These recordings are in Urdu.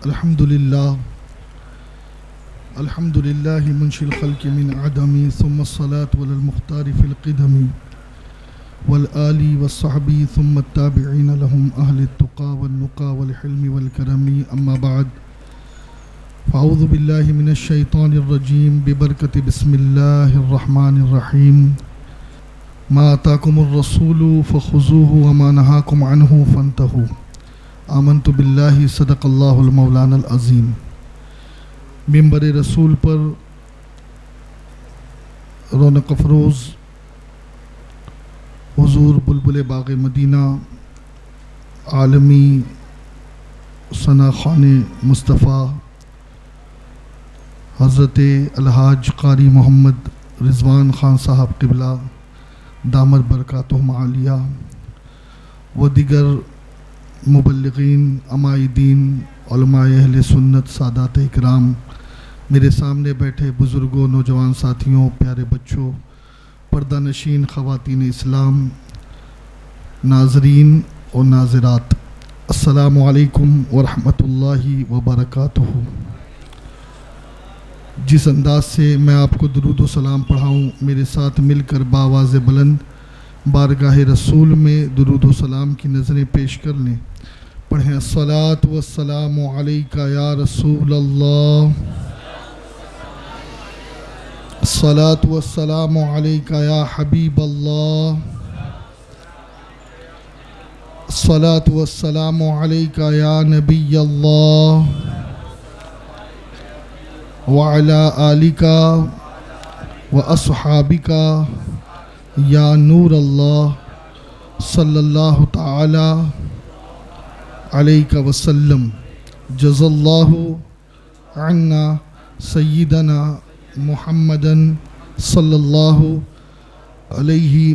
الحمد لله منشي الخلق من عدم ثم الصلاة على المختار في القدم والآل والصحب ثم التابعين لهم أهل التقى والنقى والحلم والكرم أما بعد فأعوذ بالله من الشيطان الرجيم ببركة بسم الله الرحمن الرحيم ما آتاكم الرسول فخذوه وما نهاكم عنه فانتهوا آمنت باللہ صدق اللہ المولانا العظیم۔ ممبر رسول پر رونق افروز حضور بلبل باغ مدینہ عالمی ثنا خوان مصطفیٰ حضرت الحاج قاری محمد رضوان خان صاحب قبلہ دامت برکاتہم عالیہ و دیگر مبلغین، عمائدین، علماء اہل سنت، سادات اکرام، میرے سامنے بیٹھے بزرگوں، نوجوان ساتھیوں، پیارے بچوں، پردہ نشین خواتین اسلام، ناظرین اور ناظرات، السلام علیکم ورحمۃ اللہ وبرکاتہ۔ جس انداز سے میں آپ کو درود و سلام پڑھاؤں، میرے ساتھ مل کر بآواز بلند بارگاہ رسول میں درود و سلام کی نظریں پیش کر لیں۔ پڑھیں الصلاۃ والسلام علیک یا رسول اللہ، الصلاۃ والسلام علیک یا حبیب اللہ، الصلاۃ والسلام علیک یا نبی اللہ وعلی آلک واصحابک یا نور اللہ صلی اللہ تعالی علیہ وسلم۔ جزا اللہ عنا سیدنا محمدً صلی اللہ علیہ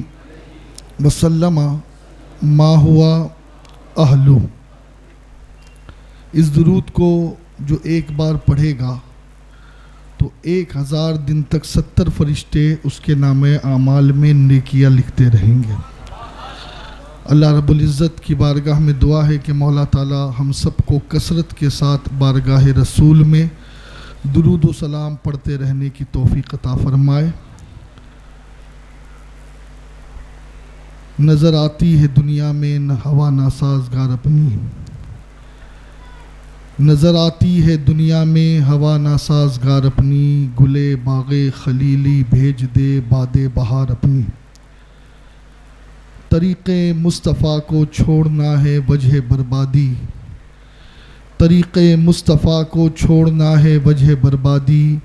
وسلم ما ہوا اہلو۔ اس درود کو جو ایک بار پڑھے گا تو 1000 دن تک 70 فرشتے اس کے نام اعمال میں نیکیاں لکھتے رہیں گے۔ اللہ رب العزت کی بارگاہ میں دعا ہے کہ مولا تعالی ہم سب کو کثرت کے ساتھ بارگاہ رسول میں درود و سلام پڑھتے رہنے کی توفیق عطا فرمائے۔ نظر آتی ہے دنیا میں نہ ہوا نہ سازگار اپنی، نظر آتی ہے دنیا میں ہوا نہ سازگار اپنی، گلے باغ خلیلی بھیج دے باد بہار اپنی۔ طریق مصطفیٰ کو چھوڑنا ہے وجہ بربادی، طریق مصطفیٰ کو چھوڑنا ہے وجہ بربادی،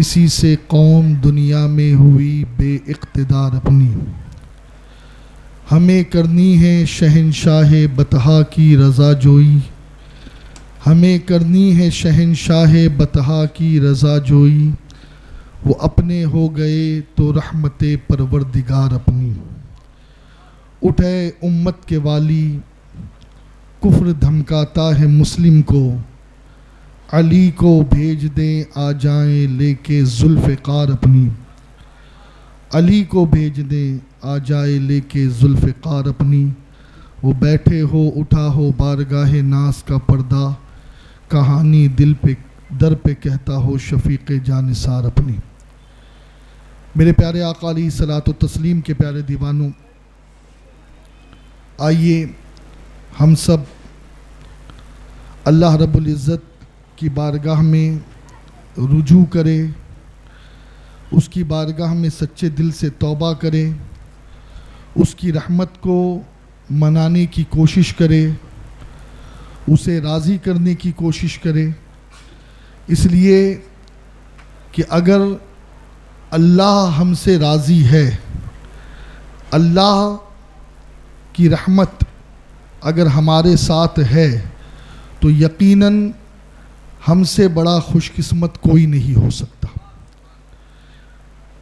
اسی سے قوم دنیا میں ہوئی بے اقتدار اپنی۔ ہمیں کرنی ہے شہنشاہ بطحا کی رضا جوئی، ہمیں کرنی ہے شہنشاہ بطحا کی رضا جوئی، وہ اپنے ہو گئے تو رحمت پروردگار اپنی۔ اٹھے امت کے والی کفر دھمکاتا ہے مسلم کو، علی کو بھیج دیں آ جائیں لے کے ذوالفقار اپنی، علی کو بھیج دیں آ جائے لے کے ذوالفقار اپنی۔ وہ بیٹھے ہو اٹھا ہو بارگاہ ناز کا پردہ، کہانی دل پہ در پہ کہتا ہو شفیق جانثار اپنی۔ میرے پیارے آقا علیہ الصلاۃ والتسلیم کے پیارے دیوانوں، آئیے ہم سب اللہ رب العزت کی بارگاہ میں رجوع کرے، اس کی بارگاہ میں سچے دل سے توبہ کرے، اس کی رحمت کو منانے کی کوشش کرے، اسے راضی کرنے کی کوشش کرے، اس لیے کہ اگر اللہ ہم سے راضی ہے، اللہ کی رحمت اگر ہمارے ساتھ ہے تو یقیناً ہم سے بڑا خوش قسمت کوئی نہیں ہو سکتا۔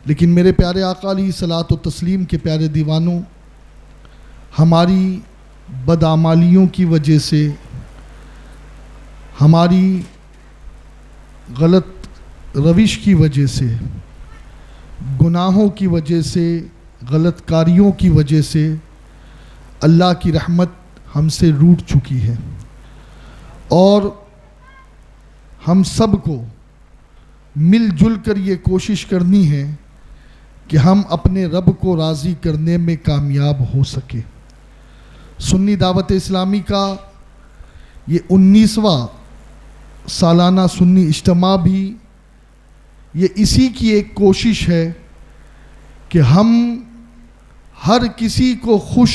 لیکن میرے پیارے آقا علیہ الصلاۃ والتسلیم کے پیارے دیوانوں، ہماری بدعمالیوں کی وجہ سے، ہماری غلط روش کی وجہ سے، گناہوں کی وجہ سے، غلط کاریوں کی وجہ سے اللہ کی رحمت ہم سے روٹ چکی ہے، اور ہم سب کو مل جل کر یہ کوشش کرنی ہے کہ ہم اپنے رب کو راضی کرنے میں کامیاب ہو سکے۔ سنی دعوت اسلامی کا یہ 19واں سالانہ سنی اجتماع بھی یہ اسی کی ایک کوشش ہے کہ ہم ہر کسی کو خوش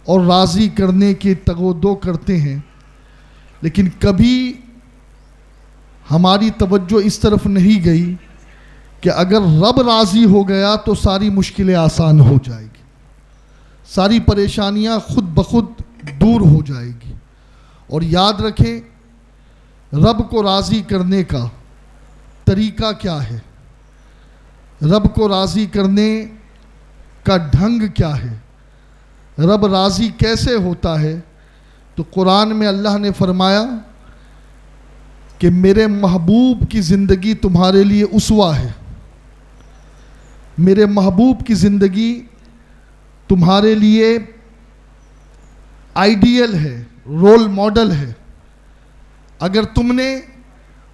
اور راضی کرنے کی تگ و دو کرتے ہیں، لیکن کبھی ہماری توجہ اس طرف نہیں گئی کہ اگر رب راضی ہو گیا تو ساری مشکلیں آسان ہو جائے گی، ساری پریشانیاں خود بخود دور ہو جائے گی۔ اور یاد رکھیں، رب کو راضی کرنے کا طریقہ کیا ہے، رب کو راضی کرنے کا ڈھنگ کیا ہے، رب راضی کیسے ہوتا ہے؟ تو قرآن میں اللہ نے فرمایا کہ میرے محبوب کی زندگی تمہارے لیے اسوہ ہے، میرے محبوب کی زندگی تمہارے لیے آئیڈیل ہے، رول ماڈل ہے۔ اگر تم نے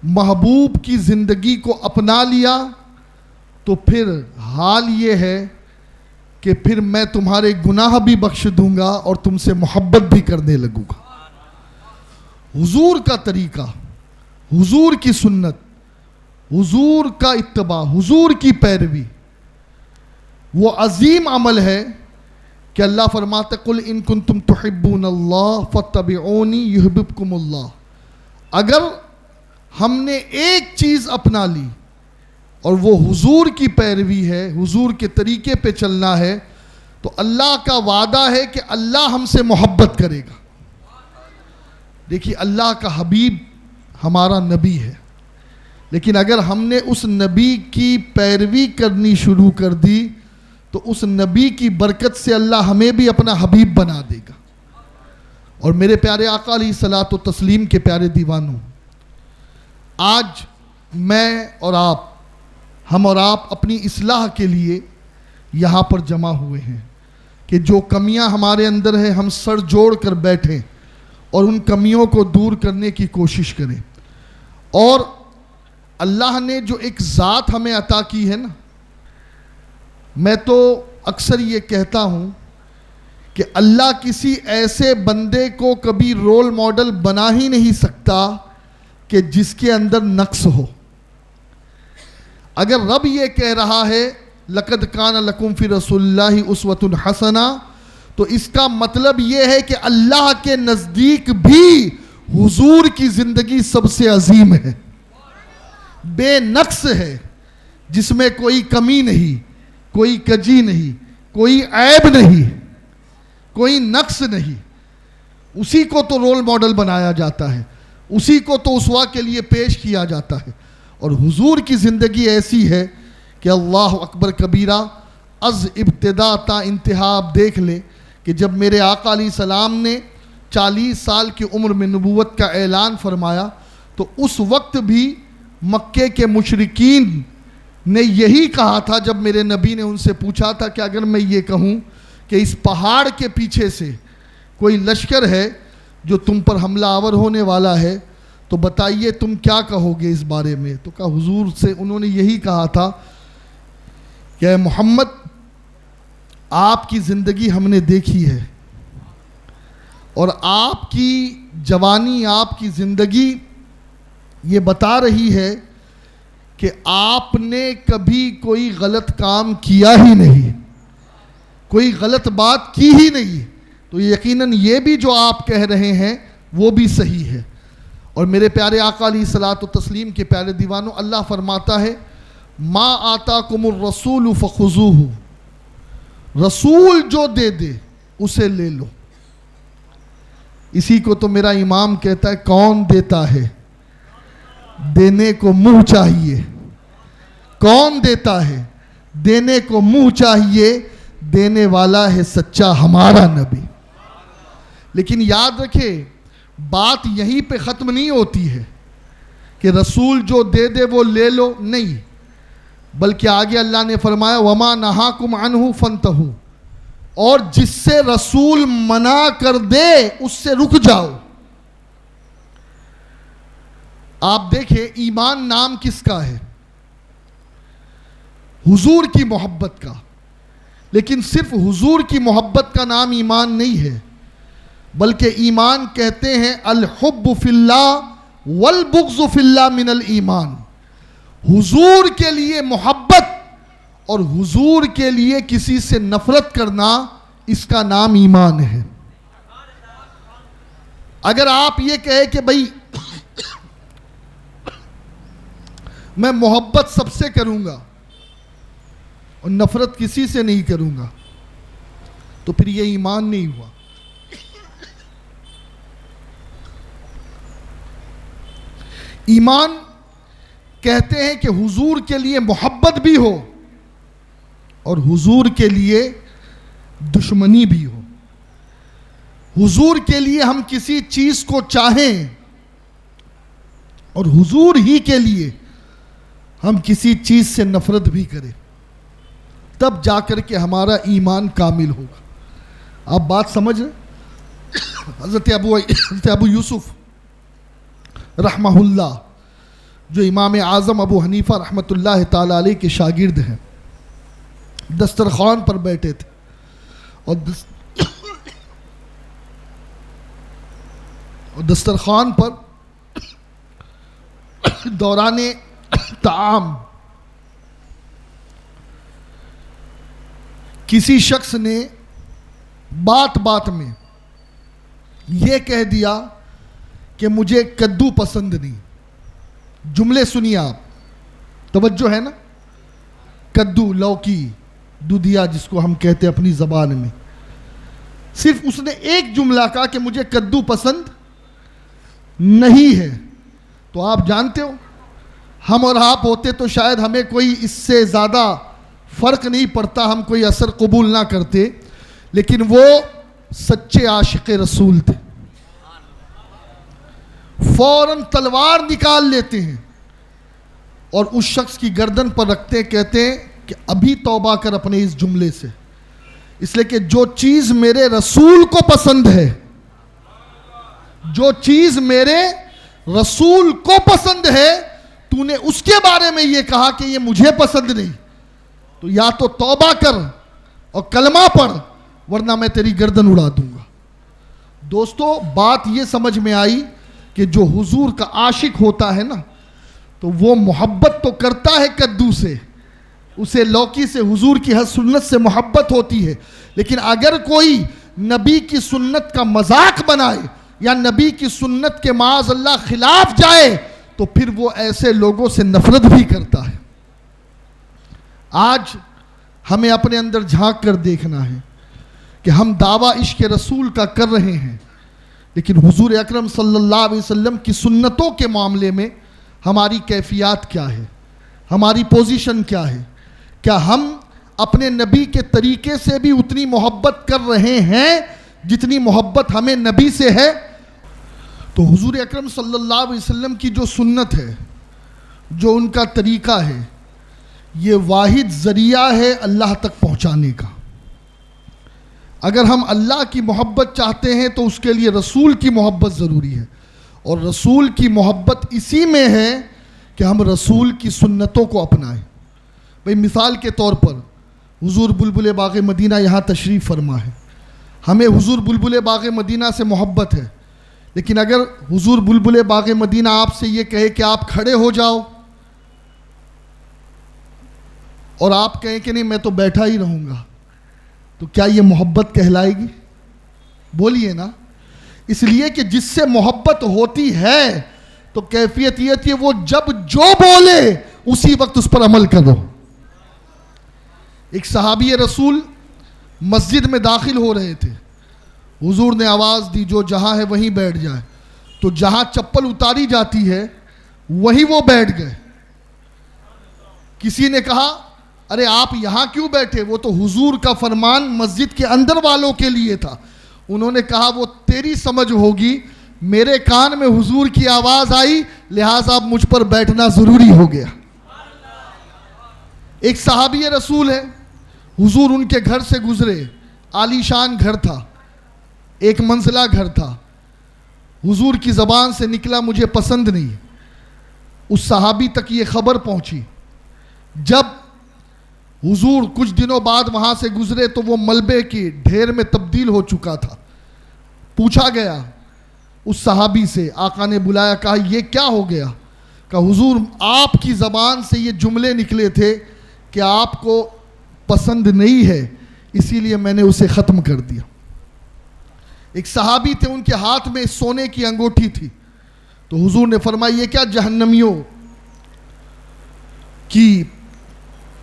محبوب کی زندگی کو اپنا لیا تو پھر حال یہ ہے کہ پھر میں تمہارے گناہ بھی بخش دوں گا اور تم سے محبت بھی کرنے لگوں گا۔ حضور کا طریقہ، حضور کی سنت، حضور کا اتباع، حضور کی پیروی وہ عظیم عمل ہے کہ اللہ فرماتا قل ان کنتم تحبون اللہ فاتبعونی یحببکم اللہ۔ اگر ہم نے ایک چیز اپنا لی اور وہ حضور کی پیروی ہے، حضور کے طریقے پہ چلنا ہے، تو اللہ کا وعدہ ہے کہ اللہ ہم سے محبت کرے گا۔ دیکھیے، اللہ کا حبیب ہمارا نبی ہے، لیکن اگر ہم نے اس نبی کی پیروی کرنی شروع کر دی تو اس نبی کی برکت سے اللہ ہمیں بھی اپنا حبیب بنا دے گا۔ اور میرے پیارے آقا علیہ الصلاۃ والتسلیم کے پیارے دیوانوں، آج میں اور آپ، ہم اور آپ اپنی اصلاح کے لیے یہاں پر جمع ہوئے ہیں کہ جو کمیاں ہمارے اندر ہیں ہم سر جوڑ کر بیٹھیں اور ان کمیوں کو دور کرنے کی کوشش کریں۔ اور اللہ نے جو ایک ذات ہمیں عطا کی ہے نا، میں تو اکثر یہ کہتا ہوں کہ اللہ کسی ایسے بندے کو کبھی رول ماڈل بنا ہی نہیں سکتا کہ جس کے اندر نقص ہو۔ اگر رب یہ کہہ رہا ہے لَقَدْ كَانَ لَكُمْ فِي رَسُولِ اللَّهِ أُسْوَةٌ حَسَنَةٌ، تو اس کا مطلب یہ ہے کہ اللہ کے نزدیک بھی حضور کی زندگی سب سے عظیم ہے، بے نقص ہے، جس میں کوئی کمی نہیں، کوئی کجی نہیں، کوئی عیب نہیں، کوئی نقص نہیں۔ اسی کو تو رول ماڈل بنایا جاتا ہے، اسی کو تو اسوہ کے لیے پیش کیا جاتا ہے۔ اور حضور کی زندگی ایسی ہے کہ اللہ اکبر کبیرہ، از ابتدا تا انتہا آپ دیکھ لیں کہ جب میرے آقا علیہ السلام نے 40 سال کی عمر میں نبوت کا اعلان فرمایا تو اس وقت بھی مکے کے مشرکین نے یہی کہا تھا جب میرے نبی نے ان سے پوچھا تھا کہ اگر میں یہ کہوں کہ اس پہاڑ کے پیچھے سے کوئی لشکر ہے جو تم پر حملہ آور ہونے والا ہے تو بتائیے تم کیا کہو گے اس بارے میں؟ تو کہا حضور سے انہوں نے یہی کہا تھا کہ اے محمد، آپ کی زندگی ہم نے دیکھی ہے اور آپ کی جوانی، آپ کی زندگی یہ بتا رہی ہے کہ آپ نے کبھی کوئی غلط کام کیا ہی نہیں، کوئی غلط بات کی ہی نہیں، تو یقیناً یہ بھی جو آپ کہہ رہے ہیں وہ بھی صحیح ہے۔ اور میرے پیارے آقا علیہ الصلاۃ والتسلیم کے پیارے دیوانوں، اللہ فرماتا ہے ما آتاکم الرسول فخذوہ، رسول جو دے دے اسے لے لو۔ اسی کو تو میرا امام کہتا ہے کون دیتا ہے دینے کو منہ چاہیے، کون دیتا ہے دینے کو منہ چاہیے، دینے والا ہے سچا ہمارا نبی۔ لیکن یاد رکھے بات یہیں پہ ختم نہیں ہوتی ہے کہ رسول جو دے دے وہ لے لو، نہیں، بلکہ آگے اللہ نے فرمایا وَمَا نَهَاكُمْ عَنْهُ فَانْتَهُوا، اور جس سے رسول منع کر دے اس سے رک جاؤ۔ آپ دیکھیں ایمان نام کس کا ہے؟ حضور کی محبت کا. لیکن صرف حضور کی محبت کا نام ایمان نہیں ہے، بلکہ ایمان کہتے ہیں الحب فی اللہ والبغض فی اللہ من الایمان. حضور کے لیے محبت اور حضور کے لیے کسی سے نفرت کرنا، اس کا نام ایمان ہے. اگر آپ یہ کہیں کہ بھائی میں محبت سب سے کروں گا اور نفرت کسی سے نہیں کروں گا، تو پھر یہ ایمان نہیں ہوا. ایمان کہتے ہیں کہ حضور کے لیے محبت بھی ہو اور حضور کے لیے دشمنی بھی ہو. حضور کے لیے ہم کسی چیز کو چاہیں اور حضور ہی کے لیے ہم کسی چیز سے نفرت بھی کریں، تب جا کر کے ہمارا ایمان کامل ہوگا. آپ بات سمجھ رہے؟ حضرت ابو یوسف رحمہ اللہ، جو امام اعظم ابو حنیفہ رحمۃ اللہ تعالی علیہ کے شاگرد ہیں، دسترخوان پر بیٹھے تھے اور دسترخوان پر دوران طعام کسی شخص نے بات بات میں یہ کہہ دیا کہ مجھے کدو پسند نہیں. جملے سنیے آپ، توجہ ہے نا؟ کدو، لوکی، دودھیا جس کو ہم کہتے ہیں اپنی زبان میں. صرف اس نے ایک جملہ کہا کہ مجھے کدو پسند نہیں ہے. تو آپ جانتے ہو ہم اور آپ ہوتے تو شاید ہمیں کوئی اس سے زیادہ فرق نہیں پڑتا، ہم کوئی اثر قبول نہ کرتے، لیکن وہ سچے عاشق رسول تھے. فوراً تلوار نکال لیتے ہیں اور اس شخص کی گردن پر رکھتے ہیں، کہتے ہیں کہ ابھی توبہ کر اپنے اس جملے سے، اس لیے کہ جو چیز میرے رسول کو پسند ہے، جو چیز میرے رسول کو پسند ہے، تو نے اس کے بارے میں یہ کہا کہ یہ مجھے پسند نہیں، تو یا تو توبہ کر اور کلمہ پڑھ، ورنہ میں تیری گردن اڑا دوں گا. دوستو، بات یہ سمجھ میں آئی کہ جو حضور کا عاشق ہوتا ہے نا، تو وہ محبت تو کرتا ہے کدو سے، اسے لوکی سے، حضور کی ہر سنت سے محبت ہوتی ہے. لیکن اگر کوئی نبی کی سنت کا مذاق بنائے یا نبی کی سنت کے معاذ اللہ خلاف جائے، تو پھر وہ ایسے لوگوں سے نفرت بھی کرتا ہے. آج ہمیں اپنے اندر جھانک کر دیکھنا ہے کہ ہم دعویٰ عشق رسول کا کر رہے ہیں، لیکن حضور اکرم صلی اللہ علیہ وسلم کی سنتوں کے معاملے میں ہماری کیفیات کیا ہے، ہماری پوزیشن کیا ہے؟ کیا ہم اپنے نبی کے طریقے سے بھی اتنی محبت کر رہے ہیں جتنی محبت ہمیں نبی سے ہے؟ تو حضور اکرم صلی اللہ علیہ وسلم کی جو سنت ہے، جو ان کا طریقہ ہے، یہ واحد ذریعہ ہے اللہ تک پہنچانے کا. اگر ہم اللہ کی محبت چاہتے ہیں تو اس کے لیے رسول کی محبت ضروری ہے، اور رسول کی محبت اسی میں ہے کہ ہم رسول کی سنتوں کو اپنائیں. بھئی مثال کے طور پر حضور بلبل باغ مدینہ یہاں تشریف فرما ہے، ہمیں حضور بلبل باغ مدینہ سے محبت ہے، لیکن اگر حضور بلبل باغ مدینہ آپ سے یہ کہے کہ آپ کھڑے ہو جاؤ اور آپ کہیں کہ نہیں میں تو بیٹھا ہی رہوں گا، تو کیا یہ محبت کہلائے گی؟ بولیے نا. اس لیے کہ جس سے محبت ہوتی ہے تو کیفیت یہ تھی وہ جب جو بولے اسی وقت اس پر عمل کرو. ایک صحابی رسول مسجد میں داخل ہو رہے تھے، حضور نے آواز دی جو جہاں ہے وہیں بیٹھ جائے، تو جہاں چپل اتاری جاتی ہے وہیں وہ بیٹھ گئے. کسی نے کہا ارے آپ یہاں کیوں بیٹھے؟ وہ تو حضور کا فرمان مسجد کے اندر والوں کے لیے تھا. انہوں نے کہا وہ تیری سمجھ ہوگی، میرے کان میں حضور کی آواز آئی لہٰذا اب مجھ پر بیٹھنا ضروری ہو گیا. ایک صحابی رسول ہے، حضور ان کے گھر سے گزرے، عالی شان گھر تھا، ایک منزلہ گھر تھا. حضور کی زبان سے نکلا مجھے پسند نہیں. اس صحابی تک یہ خبر پہنچی. جب حضور کچھ دنوں بعد وہاں سے گزرے تو وہ ملبے کی ڈھیر میں تبدیل ہو چکا تھا. پوچھا گیا اس صحابی سے, آقا نے بلایا, کہا یہ کیا ہو گیا؟ کہ حضور آپ کی زبان سے یہ جملے نکلے تھے کہ آپ کو پسند نہیں ہے, اسی لیے میں نے اسے ختم کر دیا. ایک صحابی تھے, ان کے ہاتھ میں سونے کی انگوٹھی تھی, تو حضور نے فرمایا یہ کیا جہنمیوں کی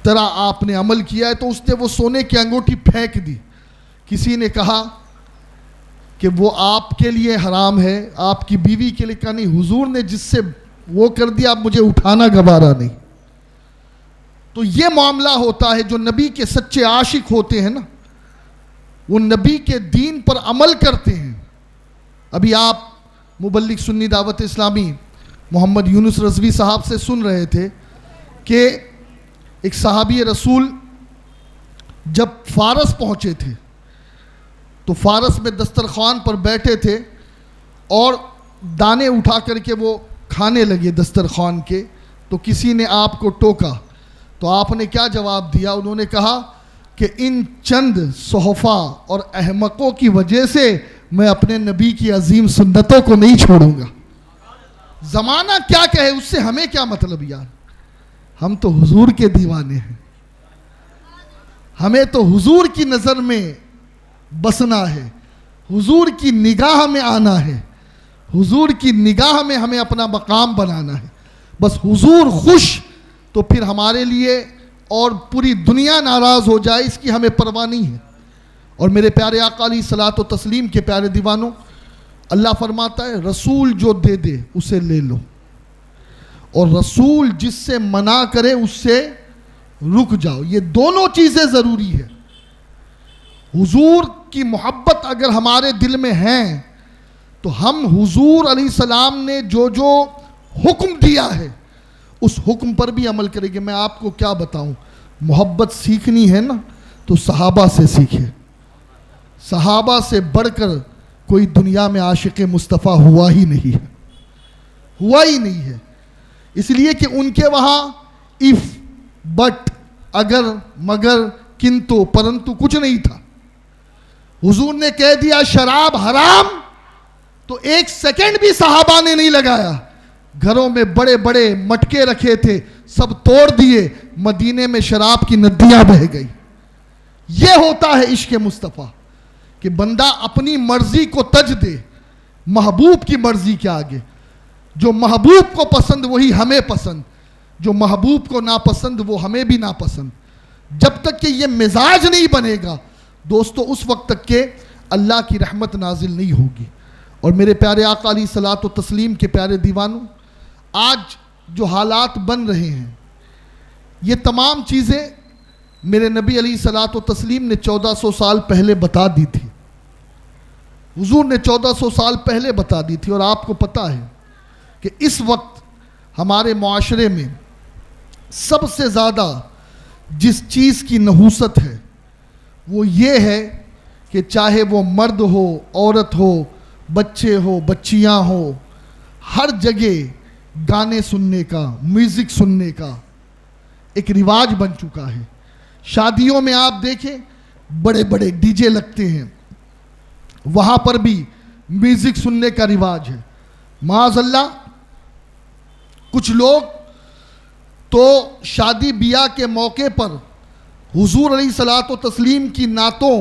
طرح آپ نے عمل کیا ہے؟ تو اس نے وہ سونے کی انگوٹھی پھینک دی. کسی نے کہا کہ وہ آپ کے لیے حرام ہے, آپ کی بیوی کے لیے. کہا نہیں, حضور نے جس سے وہ کر دیا, اب مجھے اٹھانا گوارا نہیں. تو یہ معاملہ ہوتا ہے. جو نبی کے سچے عاشق ہوتے ہیں نا, وہ نبی کے دین پر عمل کرتے ہیں. ابھی آپ مبلغ سنی دعوت اسلامی محمد یونس رضوی صاحب سے سن رہے تھے کہ ایک صحابی رسول جب فارس پہنچے تھے تو فارس میں دسترخوان پر بیٹھے تھے اور دانے اٹھا کر کے وہ کھانے لگے دسترخوان کے. تو کسی نے آپ کو ٹوکا, تو آپ نے کیا جواب دیا؟ انہوں نے کہا کہ ان چند صحفا اور احمقوں کی وجہ سے میں اپنے نبی کی عظیم سنتوں کو نہیں چھوڑوں گا. زمانہ کیا کہے اس سے ہمیں کیا مطلب یار, ہم تو حضور کے دیوانے ہیں. ہمیں تو حضور کی نظر میں بسنا ہے, حضور کی نگاہ میں آنا ہے, حضور کی نگاہ میں ہمیں اپنا مقام بنانا ہے. بس حضور خوش تو پھر ہمارے لیے, اور پوری دنیا ناراض ہو جائے اس کی ہمیں پرواہ نہیں ہے. اور میرے پیارے آقا علیہ الصلوۃ و تسلیم کے پیارے دیوانوں, اللہ فرماتا ہے رسول جو دے دے اسے لے لو, اور رسول جس سے منع کرے اس سے رک جاؤ. یہ دونوں چیزیں ضروری ہے. حضور کی محبت اگر ہمارے دل میں ہیں تو ہم حضور علیہ السلام نے جو جو حکم دیا ہے اس حکم پر بھی عمل کریں گے. میں آپ کو کیا بتاؤں, محبت سیکھنی ہے نا تو صحابہ سے سیکھے. صحابہ سے بڑھ کر کوئی دنیا میں عاشق مصطفیٰ ہوا ہی نہیں ہے, ہوا ہی نہیں ہے. اس لیے کہ ان کے وہاں اف, بٹ, اگر, مگر, کنتو, پرنتو کچھ نہیں تھا. حضور نے کہہ دیا شراب حرام تو ایک سیکنڈ بھی صحابہ نے نہیں لگایا. گھروں میں بڑے بڑے مٹکے رکھے تھے, سب توڑ دیے, مدینے میں شراب کی ندیاں بہہ گئی. یہ ہوتا ہے عشق مصطفیٰ کہ بندہ اپنی مرضی کو تج دے محبوب کی مرضی کے آگے. جو محبوب کو پسند وہی ہمیں پسند, جو محبوب کو ناپسند وہ ہمیں بھی ناپسند. جب تک کہ یہ مزاج نہیں بنے گا دوستو, اس وقت تک کہ اللہ کی رحمت نازل نہیں ہوگی. اور میرے پیارے آقا علیہ الصلوۃ و تسلیم کے پیارے دیوانوں, آج جو حالات بن رہے ہیں یہ تمام چیزیں میرے نبی علیہ الصلوۃ و تسلیم نے 1400 سال پہلے بتا دی تھی. حضور نے 1400 سال پہلے بتا دی تھی. اور آپ کو پتہ ہے کہ اس وقت ہمارے معاشرے میں سب سے زیادہ جس چیز کی نحوست ہے وہ یہ ہے کہ چاہے وہ مرد ہو, عورت ہو, بچے ہو, بچیاں ہو, ہر جگہ گانے سننے کا, میوزک سننے کا ایک رواج بن چکا ہے. شادیوں میں آپ دیکھیں بڑے بڑے ڈی جے لگتے ہیں, وہاں پر بھی میوزک سننے کا رواج ہے. معاذ اللہ, کچھ لوگ تو شادی بیاہ کے موقع پر حضور علیہ الصلوۃ و تسلیم کی نعتوں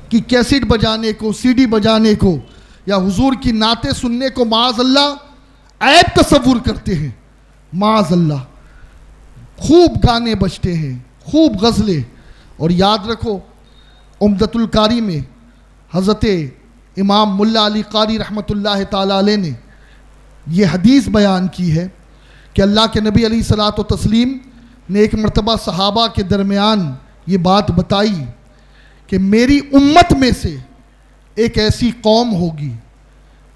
کی کیسٹ بجانے کو, سی ڈی بجانے کو, یا حضور کی نعتیں سننے کو معاذ اللہ عیب تصور کرتے ہیں. معاذ اللہ, خوب گانے بجتے ہیں, خوب غزلیں. اور یاد رکھو عمدۃ القاری میں حضرت امام ملا علی قاری رحمۃ اللہ تعالیٰ علیہ نے یہ حدیث بیان کی ہے کہ اللہ کے نبی علیہ الصلوۃ و تسلیم نے ایک مرتبہ صحابہ کے درمیان یہ بات بتائی کہ میری امت میں سے ایک ایسی قوم ہوگی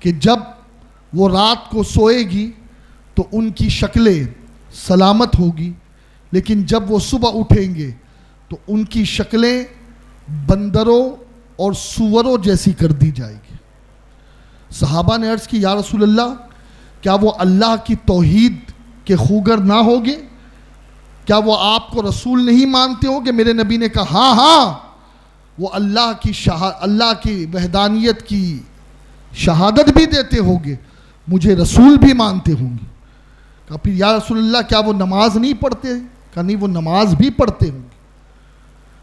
کہ جب وہ رات کو سوئے گی تو ان کی شکلیں سلامت ہوگی, لیکن جب وہ صبح اٹھیں گے تو ان کی شکلیں بندروں اور سوروں جیسی کر دی جائے گی. صحابہ نے عرض کی یا رسول اللہ کیا وہ اللہ کی توحید کے خوگر نہ ہوگے؟ کیا وہ آپ کو رسول نہیں مانتے ہو کہ میرے نبی نے کہا ہاں وہ اللہ کی وحدانیت کی شہادت بھی دیتے ہوگے، مجھے رسول بھی مانتے ہوں گے۔ کہا پھر یا رسول اللہ کیا وہ نماز نہیں پڑھتے؟ کہا نہیں، وہ نماز بھی پڑھتے ہوں گے۔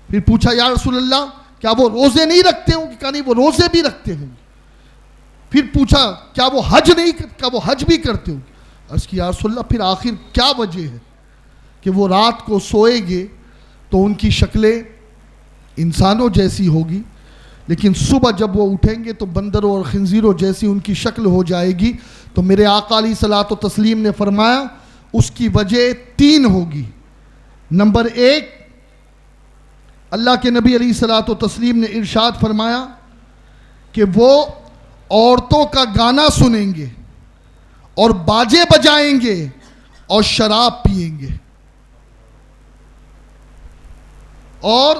پھر پوچھا یا رسول اللہ کیا وہ روزے نہیں رکھتے ہوں گے؟ کہا نہیں، وہ روزے بھی رکھتے ہوں گے۔ پھر پوچھا کیا وہ حج نہیں، کیا وہ حج بھی کرتے ہوں گے؟ عرض کی یا رسول اللہ پھر آخر کیا وجہ ہے کہ وہ رات کو سوئیں گے تو ان کی شکلیں انسانوں جیسی ہوگی، لیکن صبح جب وہ اٹھیں گے تو بندروں اور خنزیروں جیسی ان کی شکل ہو جائے گی؟ تو میرے آقا علیہ الصلوۃ والتسلیم نے فرمایا اس کی وجہ 3 ہوگی۔ نمبر 1، اللہ کے نبی علیہ الصلوۃ والتسلیم نے ارشاد فرمایا کہ وہ عورتوں کا گانا سنیں گے اور باجے بجائیں گے اور شراب پئیں گے اور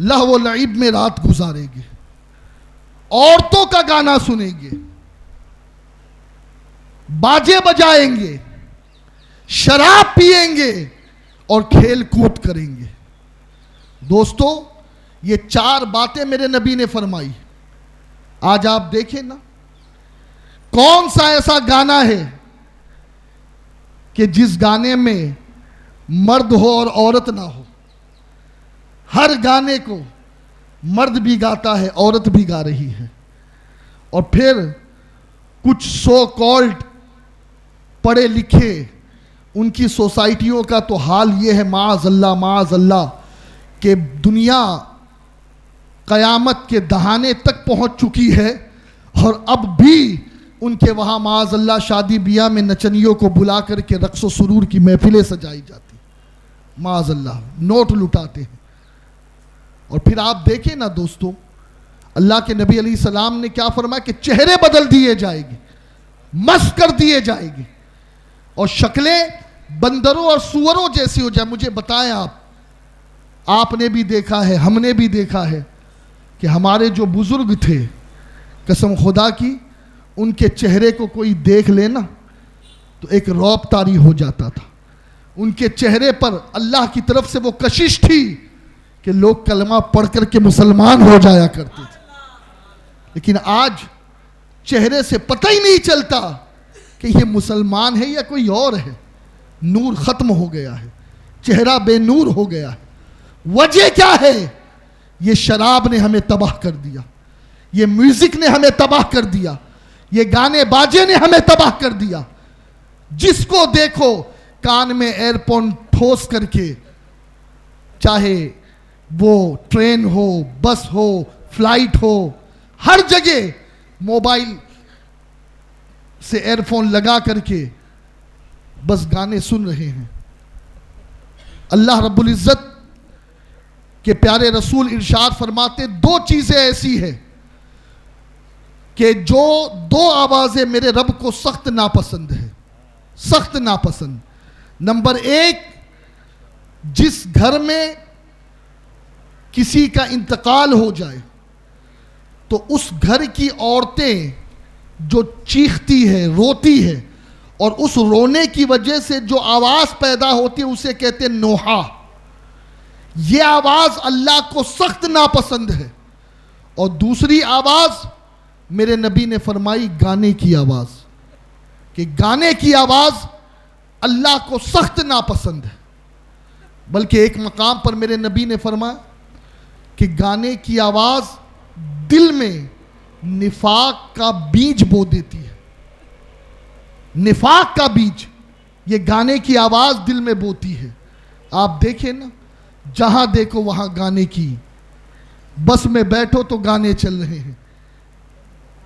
لہو و لعب میں رات گزاریں گے۔ عورتوں کا گانا سنیں گے، باجے بجائیں گے، شراب پئیں گے اور کھیل کود کریں گے۔ دوستو یہ 4 باتیں میرے نبی نے فرمائی۔ آج آپ دیکھیں نا کون سا ایسا گانا ہے کہ جس گانے میں مرد ہو اور عورت نہ ہو؟ ہر گانے کو مرد بھی گاتا ہے، عورت بھی گا رہی ہے، اور پھر کچھ سو کالڈ پڑھے لکھے ان کی سوسائٹیوں کا تو حال یہ ہے معاذ اللہ کہ دنیا قیامت کے دہانے تک پہنچ چکی ہے، اور اب بھی ان کے وہاں معاذ اللہ شادی بیاہ میں نچنیوں کو بلا کر کے رقص و سرور کی محفلیں سجائی جاتی، معاذ اللہ نوٹ لٹاتے ہیں۔ اور پھر آپ دیکھیں نا دوستو، اللہ کے نبی علیہ السلام نے کیا فرمایا کہ چہرے بدل دیے جائیں گے، مسخ کر دیے جائیں گے، اور شکلیں بندروں اور سوروں جیسی ہو جائیں۔ مجھے بتائیں آپ نے بھی دیکھا ہے، ہم نے بھی دیکھا ہے کہ ہمارے جو بزرگ تھے قسم خدا کی، ان کے چہرے کو کوئی دیکھ لینا تو ایک رعب طاری ہو جاتا تھا۔ ان کے چہرے پر اللہ کی طرف سے وہ کشش تھی کہ لوگ کلمہ پڑھ کر کے مسلمان ہو جایا کرتے تھے، لیکن آج چہرے سے پتہ ہی نہیں چلتا کہ یہ مسلمان ہے یا کوئی اور ہے۔ نور ختم ہو گیا ہے، چہرہ بے نور ہو گیا ہے۔ وجہ کیا ہے؟ یہ شراب نے ہمیں تباہ کر دیا، یہ میوزک نے ہمیں تباہ کر دیا، یہ گانے باجے نے ہمیں تباہ کر دیا۔ جس کو دیکھو کان میں ایئر فون ٹھوس کر کے، چاہے وہ ٹرین ہو، بس ہو، فلائٹ ہو، ہر جگہ موبائل سے ایئر فون لگا کر کے بس گانے سن رہے ہیں۔ اللہ رب العزت کے پیارے رسول ارشاد فرماتے 2 چیزیں ایسی ہیں کہ جو 2 آوازیں میرے رب کو سخت ناپسند ہے، سخت ناپسند۔ نمبر 1، جس گھر میں کسی کا انتقال ہو جائے تو اس گھر کی عورتیں جو چیختی ہے، روتی ہے، اور اس رونے کی وجہ سے جو آواز پیدا ہوتی ہے اسے کہتے ہیں نوحہ۔ یہ آواز اللہ کو سخت ناپسند ہے۔ اور دوسری آواز میرے نبی نے فرمائی گانے کی آواز، کہ گانے کی آواز اللہ کو سخت ناپسند ہے۔ بلکہ ایک مقام پر میرے نبی نے فرمایا کہ گانے کی آواز دل میں نفاق کا بیج بو دیتی ہے۔ نفاق کا بیج یہ گانے کی آواز دل میں بوتی ہے۔ آپ دیکھیں نا، جہاں دیکھو وہاں گانے کی، بس میں بیٹھو تو گانے چل رہے ہیں،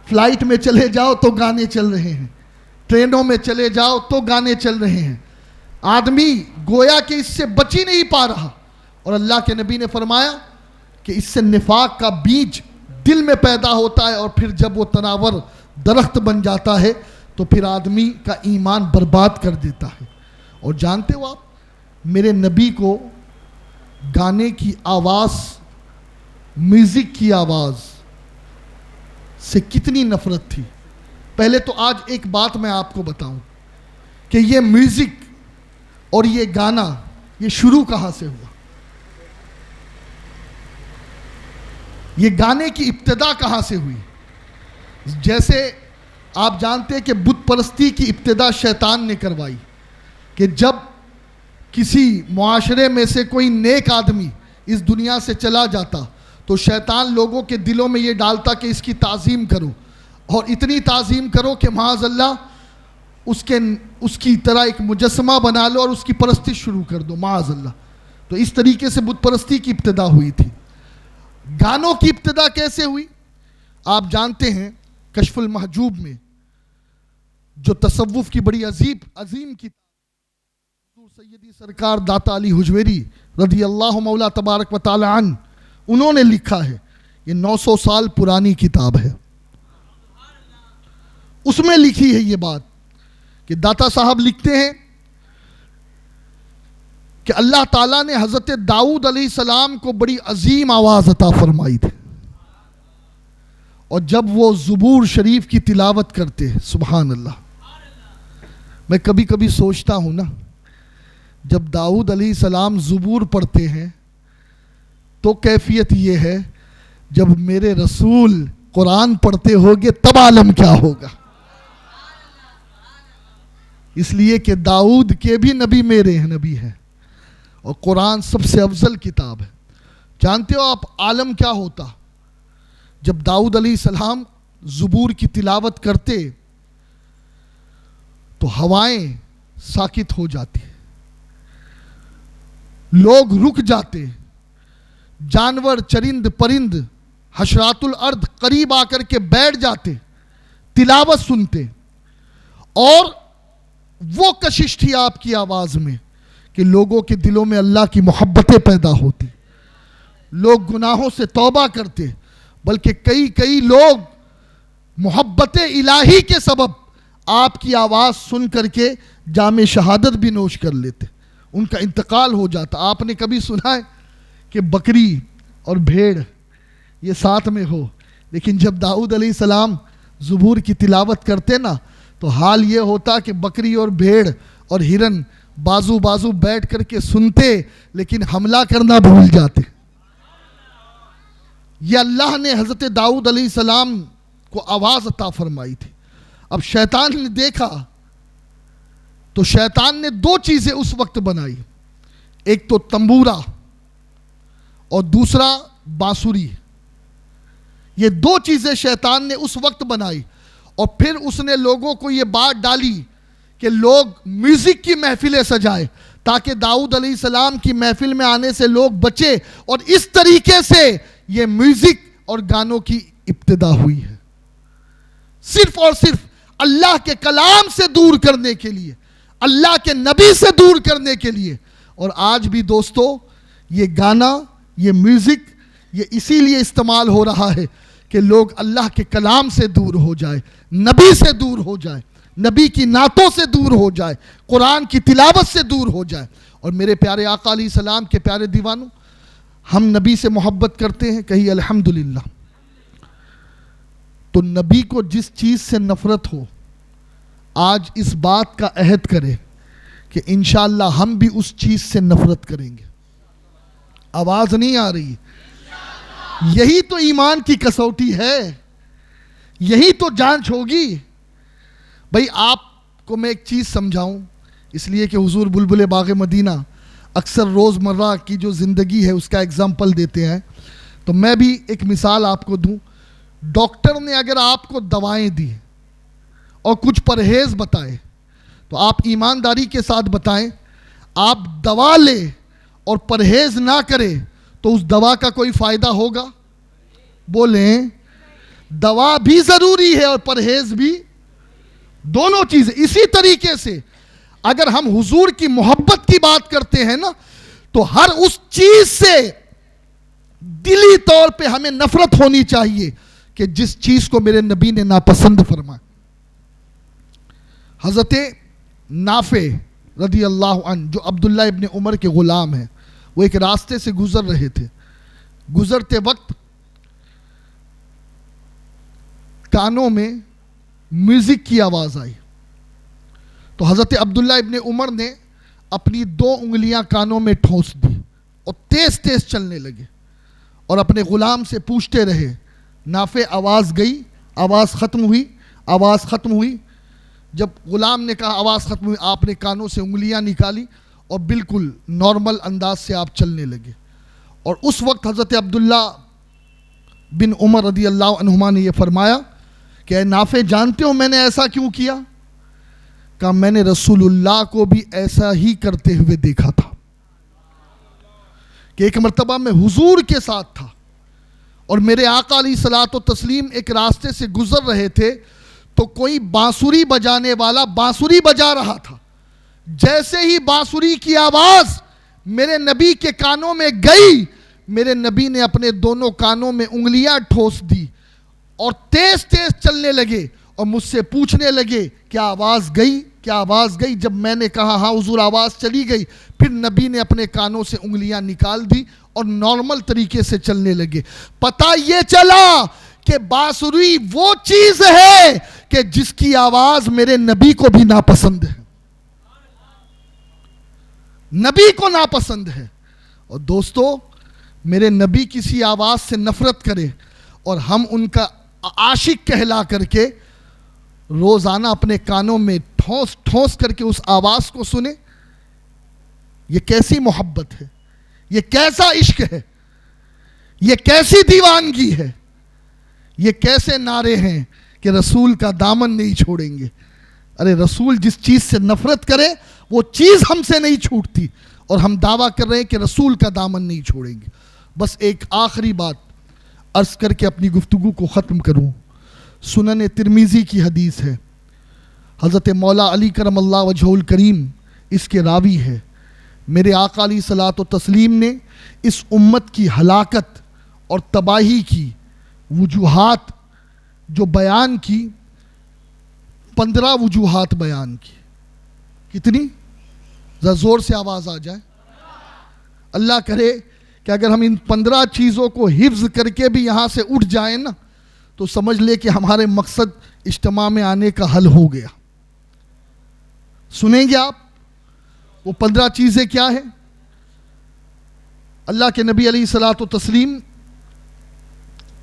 فلائٹ میں چلے جاؤ تو گانے چل رہے ہیں، ٹرینوں میں چلے جاؤ تو گانے چل رہے ہیں۔ آدمی گویا کہ اس سے بچ ہی نہیں پا رہا، اور اللہ کے نبی نے فرمایا کہ اس سے نفاق کا بیج دل میں پیدا ہوتا ہے، اور پھر جب وہ تناور درخت بن جاتا ہے تو پھر آدمی کا ایمان برباد کر دیتا ہے۔ اور جانتے ہو آپ، میرے نبی کو گانے کی آواز، میوزک کی آواز سے کتنی نفرت تھی۔ پہلے تو آج ایک بات میں آپ کو بتاؤں کہ یہ میوزک اور یہ گانا یہ شروع کہاں سے ہوا؟ یہ گانے کی ابتدا کہاں سے ہوئی؟ جیسے آپ جانتے ہیں کہ بت پرستی کی ابتدا شیطان نے کروائی، کہ جب کسی معاشرے میں سے کوئی نیک آدمی اس دنیا سے چلا جاتا تو شیطان لوگوں کے دلوں میں یہ ڈالتا کہ اس کی تعظیم کرو، اور اتنی تعظیم کرو کہ معاذ اللہ اس کی طرح ایک مجسمہ بنا لو اور اس کی پرستی شروع کر دو، معاذ اللہ۔ تو اس طریقے سے بت پرستی کی ابتدا ہوئی تھی۔ گانوں کی ابتدا کیسے ہوئی؟ آپ جانتے ہیں کشف المحجوب میں جو تصوف کی بڑی عظیم کتاب سیدی سرکار داتا علی حجویری رضی اللہ مولا تبارک و تعالی عنہ انہوں نے لکھا ہے، یہ 900 سال پرانی کتاب ہے، اس میں لکھی ہے یہ بات کہ داتا صاحب لکھتے ہیں کہ اللہ تعالیٰ نے حضرت داؤد علیہ السلام کو بڑی عظیم آواز عطا فرمائی تھی، اور جب وہ زبور شریف کی تلاوت کرتے ہیں، سبحان اللہ، میں کبھی کبھی سوچتا ہوں نا، جب داؤد علیہ السلام زبور پڑھتے ہیں تو کیفیت یہ ہے، جب میرے رسول قرآن پڑھتے ہوگے تب عالم کیا ہوگا۔ اس لیے کہ داؤد کے بھی نبی میرے ہیں، نبی ہیں، اور قرآن سب سے افضل کتاب ہے۔ جانتے ہو آپ عالم کیا ہوتا؟ جب داؤد علیہ السلام زبور کی تلاوت کرتے تو ہوائیں ساکت ہو جاتی، لوگ رک جاتے، جانور چرند پرند حشرات الارض قریب آ کر کے بیٹھ جاتے، تلاوت سنتے، اور وہ کشش تھی آپ کی آواز میں کہ لوگوں کے دلوں میں اللہ کی محبتیں پیدا ہوتی، لوگ گناہوں سے توبہ کرتے، بلکہ کئی لوگ محبت الہی کے سبب آپ کی آواز سن کر کے جام شہادت بھی نوش کر لیتے، ان کا انتقال ہو جاتا۔ آپ نے کبھی سنا ہے کہ بکری اور بھیڑ یہ ساتھ میں ہو؟ لیکن جب داؤد علیہ السلام زبور کی تلاوت کرتے نا تو حال یہ ہوتا کہ بکری اور بھیڑ اور ہرن بازو بیٹھ کر کے سنتے لیکن حملہ کرنا بھول جاتے۔ یہ اللہ نے حضرت داؤد علیہ السلام کو آواز عطا فرمائی تھی۔ اب شیطان نے دیکھا تو شیطان نے 2 چیزیں اس وقت بنائی، ایک تو تنبورا اور دوسرا بانسری۔ یہ 2 چیزیں شیطان نے اس وقت بنائی، اور پھر اس نے لوگوں کو یہ بات ڈالی کہ لوگ میوزک کی محفلیں سجائے تاکہ داؤد علیہ السلام کی محفل میں آنے سے لوگ بچے، اور اس طریقے سے یہ میوزک اور گانوں کی ابتدا ہوئی ہے، صرف اور صرف اللہ کے کلام سے دور کرنے کے لیے، اللہ کے نبی سے دور کرنے کے لیے۔ اور آج بھی دوستو یہ گانا، یہ میوزک، یہ اسی لیے استعمال ہو رہا ہے کہ لوگ اللہ کے کلام سے دور ہو جائے، نبی سے دور ہو جائے، نبی کی نعتوں سے دور ہو جائے، قرآن کی تلاوت سے دور ہو جائے۔ اور میرے پیارے آقا علیہ السلام کے پیارے دیوانوں، ہم نبی سے محبت کرتے ہیں، کہیں الحمدللہ۔ تو نبی کو جس چیز سے نفرت ہو، آج اس بات کا عہد کرے کہ انشاءاللہ ہم بھی اس چیز سے نفرت کریں گے۔ آواز نہیں آ رہی؟ یہی تو ایمان کی کسوٹی ہے، یہی تو جانچ ہوگی۔ بھئی آپ کو میں ایک چیز سمجھاؤں، اس لیے کہ حضور بلبل باغ مدینہ اکثر روزمرہ کی جو زندگی ہے اس کا ایگزامپل دیتے ہیں، تو میں بھی ایک مثال آپ کو دوں۔ ڈاکٹر نے اگر آپ کو دوائیں دی اور کچھ پرہیز بتائے تو آپ ایمانداری کے ساتھ بتائیں، آپ دوا لیں اور پرہیز نہ کریں تو اس دوا کا کوئی فائدہ ہوگا؟ بولیں، دوا بھی ضروری ہے اور پرہیز بھی، دونوں چیزیں۔ اسی طریقے سے اگر ہم حضور کی محبت کی بات کرتے ہیں نا تو ہر اس چیز سے دلی طور پہ ہمیں نفرت ہونی چاہیے کہ جس چیز کو میرے نبی نے ناپسند فرمایا۔ حضرت نافع رضی اللہ عنہ جو عبداللہ ابن عمر کے غلام ہیں، وہ ایک راستے سے گزر رہے تھے، گزرتے وقت کانوں میں میوزک کی آواز آئی تو حضرت عبداللہ ابن عمر نے اپنی 2 انگلیاں کانوں میں ٹھونس دی اور تیز تیز چلنے لگے اور اپنے غلام سے پوچھتے رہے. نافع آواز گئی, آواز ختم ہوئی, آواز ختم ہوئی. جب غلام نے کہا آواز ختم ہوئی, آپ نے کانوں سے انگلیاں نکالی اور بالکل نارمل انداز سے آپ چلنے لگے. اور اس وقت حضرت عبداللہ بن عمر رضی اللہ عنہما نے یہ فرمایا کہ اے نافع, جانتے ہو میں نے ایسا کیوں کیا؟ کہا میں نے رسول اللہ کو بھی ایسا ہی کرتے ہوئے دیکھا تھا کہ ایک مرتبہ میں حضور کے ساتھ تھا اور میرے آقا علیہ الصلوۃ والتسلیم ایک راستے سے گزر رہے تھے تو کوئی بانسری بجانے والا بانسری بجا رہا تھا. جیسے ہی بانسری کی آواز میرے نبی کے کانوں میں گئی, میرے نبی نے اپنے دونوں کانوں میں انگلیاں ٹھوس دی اور تیز تیز چلنے لگے اور مجھ سے پوچھنے لگے کیا آواز گئی, کیا آواز گئی؟ جب میں نے کہا ہاں حضور آواز چلی گئی, پھر نبی نے اپنے کانوں سے انگلیاں نکال دی اور نارمل طریقے سے چلنے لگے. پتہ یہ چلا کہ بانسری وہ چیز ہے کہ جس کی آواز میرے نبی کو بھی ناپسند ہے, نبی کو ناپسند ہے. اور دوستو, میرے نبی کسی آواز سے نفرت کرے اور ہم ان کا عاشق کہلا کر کے روزانہ اپنے کانوں میں ٹھونس ٹھونس کر کے اس آواز کو سنیں, یہ کیسی محبت ہے, یہ کیسا عشق ہے, یہ کیسی دیوانگی ہے, یہ کیسے نعرے ہیں کہ رسول کا دامن نہیں چھوڑیں گے. ارے رسول جس چیز سے نفرت کرے وہ چیز ہم سے نہیں چھوٹتی اور ہم دعویٰ کر رہے ہیں کہ رسول کا دامن نہیں چھوڑیں گے. بس ایک آخری بات عرض کر کے اپنی گفتگو کو ختم کروں. سنن ترمذی کی حدیث ہے, حضرت مولا علی کرم اللہ وجہہ الکریم اس کے راوی ہے. میرے آقا علیہ الصلوۃ والتسلیم نے اس امت کی ہلاکت اور تباہی کی وجوہات جو بیان کی, 15 وجوہات بیان کی. کتنی؟ ذرا زور سے آواز آ جائے. اللہ کرے کہ اگر ہم ان 15 چیزوں کو حفظ کر کے بھی یہاں سے اٹھ جائیں نا تو سمجھ لے کہ ہمارے مقصد اجتماع میں آنے کا حل ہو گیا. سنیں گے آپ وہ 15 چیزیں کیا ہیں؟ اللہ کے نبی علیہ الصلوۃ والتسلیم